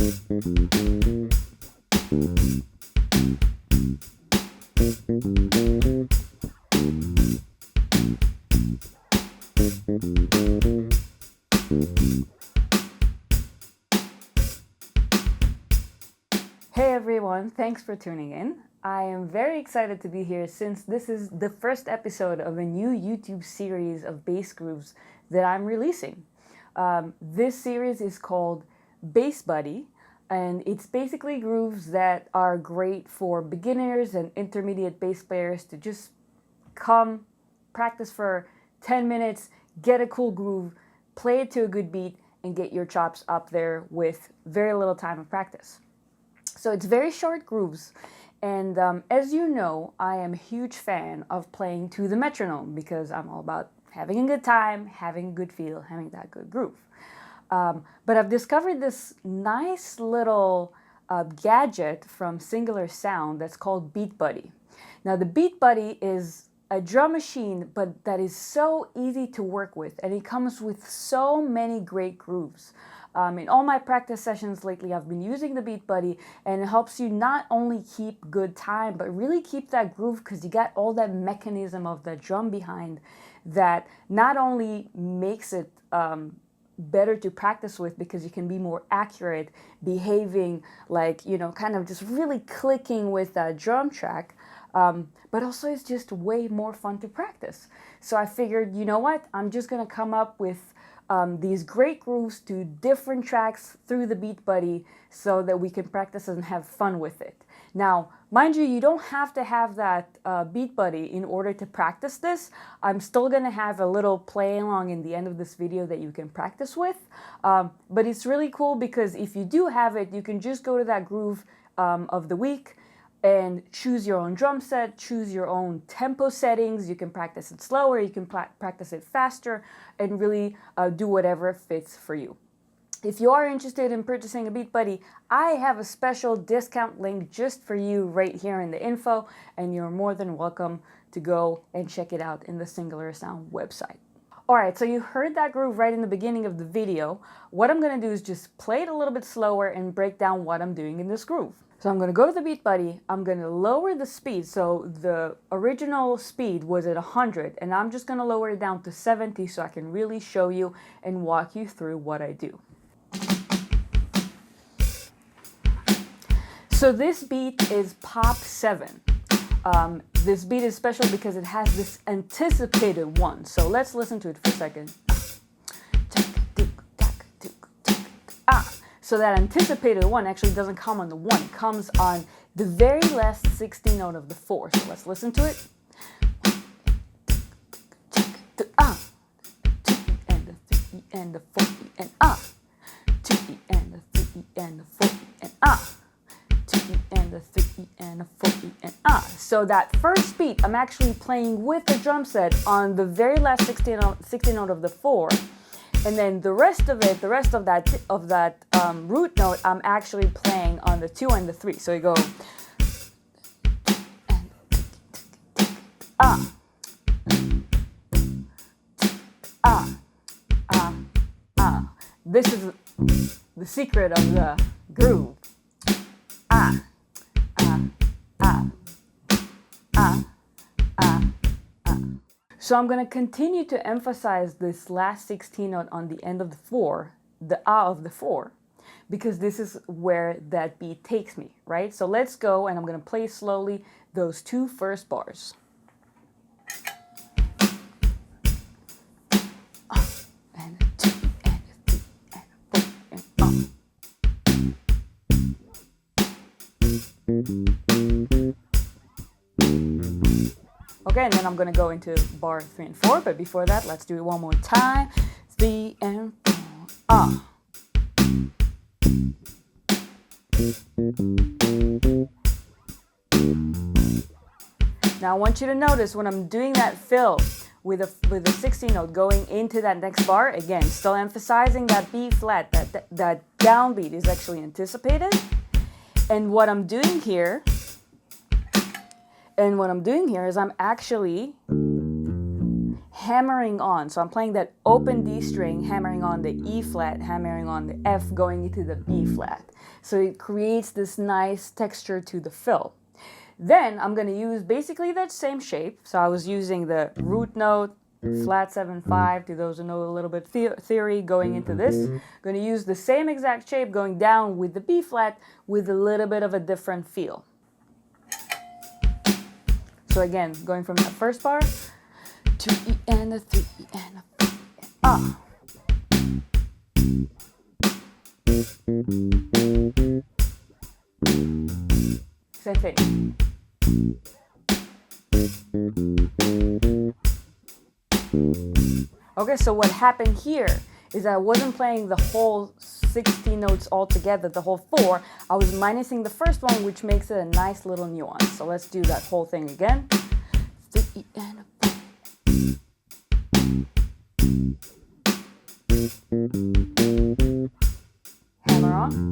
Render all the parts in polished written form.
Hey everyone, thanks for tuning in. I am very excited to be here since this is the first episode of a new YouTube series of bass grooves that I'm releasing. This series is called BassBuddy, and it's basically grooves that are great for beginners and intermediate bass players to just come, practice for 10 minutes, get a cool groove, play it to a good beat, and get your chops up there with very little time of practice. So it's very short grooves, and as you know, I am a huge fan of playing to the metronome because I'm all about having a good time, having a good feel, having that good groove. But I've discovered this nice little gadget from Singular Sound that's called BeatBuddy. Now the BeatBuddy is a drum machine, but that is so easy to work with, and it comes with so many great grooves. In all my practice sessions lately, I've been using the BeatBuddy, and it helps you not only keep good time, but really keep that groove because you got all that mechanism of the drum behind that not only makes it better to practice with because you can be more accurate, behaving like, you know, kind of just really clicking with that drum track, but also it's just way more fun to practice. So I figured, you know what, I'm just gonna come up with these great grooves to different tracks through the BeatBuddy so that we can practice and have fun with it. Now, mind you, you don't have to have that BeatBuddy in order to practice this. I'm still going to have a little play along in the end of this video that you can practice with. But it's really cool because if you do have it, you can just go to that groove of the week and choose your own drum set, choose your own tempo settings. You can practice it slower, you can practice it faster, and really do whatever fits for you. If you are interested in purchasing a BeatBuddy, I have a special discount link just for you right here in the info, and you're more than welcome to go and check it out in the Singular Sound website. Alright, so you heard that groove right in the beginning of the video. What I'm going to do is just play it a little bit slower and break down what I'm doing in this groove. So I'm going to go to the BeatBuddy, I'm going to lower the speed, so the original speed was at 100, and I'm just going to lower it down to 70 so I can really show you and walk you through what I do. So this beat is Pop 7. This beat is special because it has this anticipated one, so let's listen to it for a second. So that anticipated one actually doesn't come on the 1, it comes on the very last 16th note of the 4. So let's listen to it. And the 3 and the 4 and 2 and the 3 and the 4 and 2 and the 3 and the 4 and So that first beat I'm actually playing with the drum set on the very last 16th note of the 4. And then the rest of it, the rest of that root note, I'm actually playing on the 2 and the 3. So you go, This is the secret of the groove. So I'm going to continue to emphasize this last 16th note on the end of the 4, the of the 4, because this is where that beat takes me, right? So let's go, and I'm going to play slowly those 2 first bars. And 2 and 3 and 4 and Okay, and then I'm going to go into bar 3 and 4, but before that, let's do it one more time. 3 and 4, Now I want you to notice when I'm doing that fill with a 16th note going into that next bar, again, still emphasizing that B flat, that downbeat is actually anticipated. And what I'm doing here is I'm actually hammering on. So I'm playing that open D string, hammering on the E flat, hammering on the F, going into the B flat. So it creates this nice texture to the fill. Then I'm going to use basically that same shape. So I was using the root note, flat 7/5, to those who know a little bit theory, going into this. I'm going to use the same exact shape going down with the B flat with a little bit of a different feel. So again, going from that first bar, 2 E and a 3 E and a 4 E and Same thing. Okay, so what happened here is I wasn't playing the whole 16 notes all together, the whole 4. I was minusing the first one, which makes it a nice little nuance. So let's do that whole thing again. 3 E and a 4. Hammer on.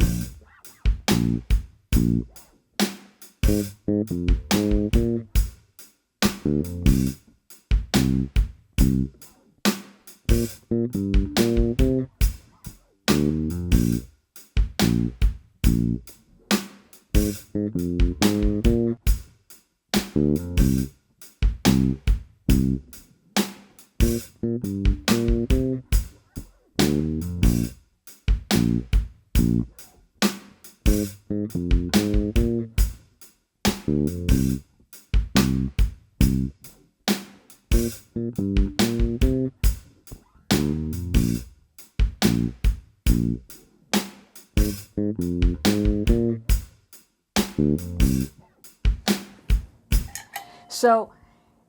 So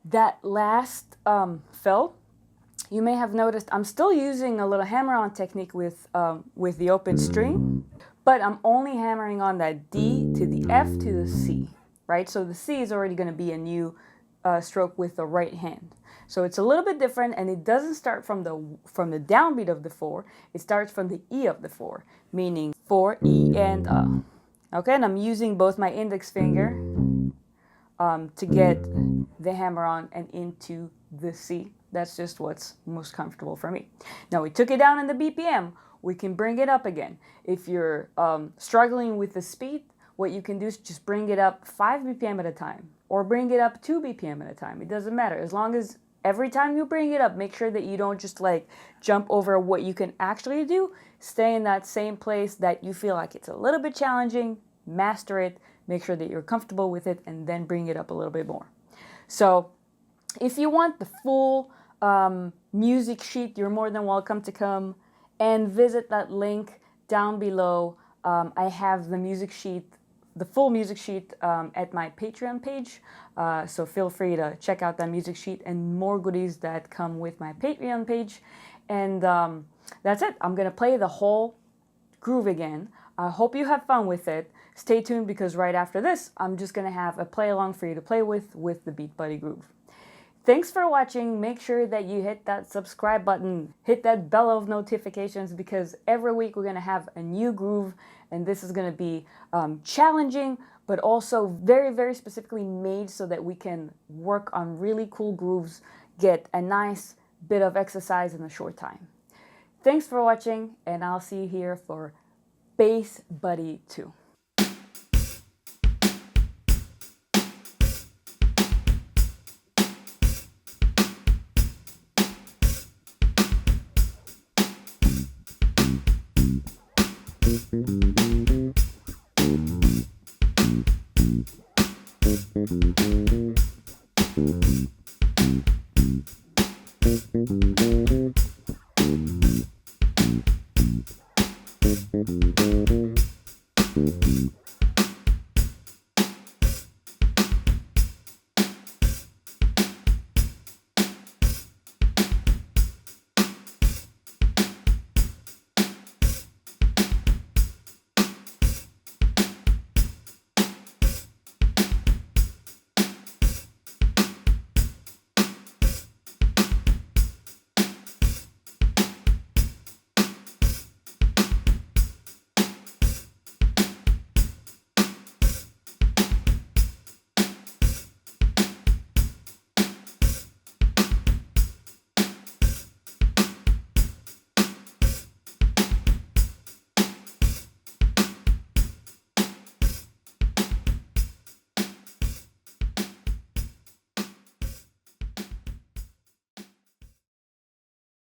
that last fill, you may have noticed I'm still using a little hammer-on technique with the open string, but I'm only hammering on that D to the F to the C, right? So the C is already going to be a new stroke with the right hand. So it's a little bit different, and it doesn't start from the downbeat of the 4. It starts from the E of the 4, meaning 4 E and A. Okay, and I'm using both my index finger to get the hammer on and into the C. That's just what's most comfortable for me. Now we took it down in the BPM. We can bring it up again. If you're struggling with the speed, what you can do is just bring it up 5 BPM at a time, or bring it up 2 BPM at a time. It doesn't matter. As long as every time you bring it up, make sure that you don't just like jump over what you can actually do. Stay in that same place that you feel like it's a little bit challenging, master it, make sure that you're comfortable with it, and then bring it up a little bit more. So if you want the full music sheet, you're more than welcome to come and visit that link down below. I have the music sheet, the full music sheet at my Patreon page. So feel free to check out that music sheet and more goodies that come with my Patreon page. And that's it. I'm going to play the whole groove again. I hope you have fun with it. Stay tuned, because right after this, I'm just going to have a play along for you to play with the BeatBuddy Groove. Thanks for watching. Make sure that you hit that subscribe button, hit that bell of notifications, because every week we're going to have a new groove, and this is going to be challenging, but also very, very specifically made so that we can work on really cool grooves, get a nice bit of exercise in a short time. Thanks for watching, and I'll see you here for BassBuddy 2. Thank you.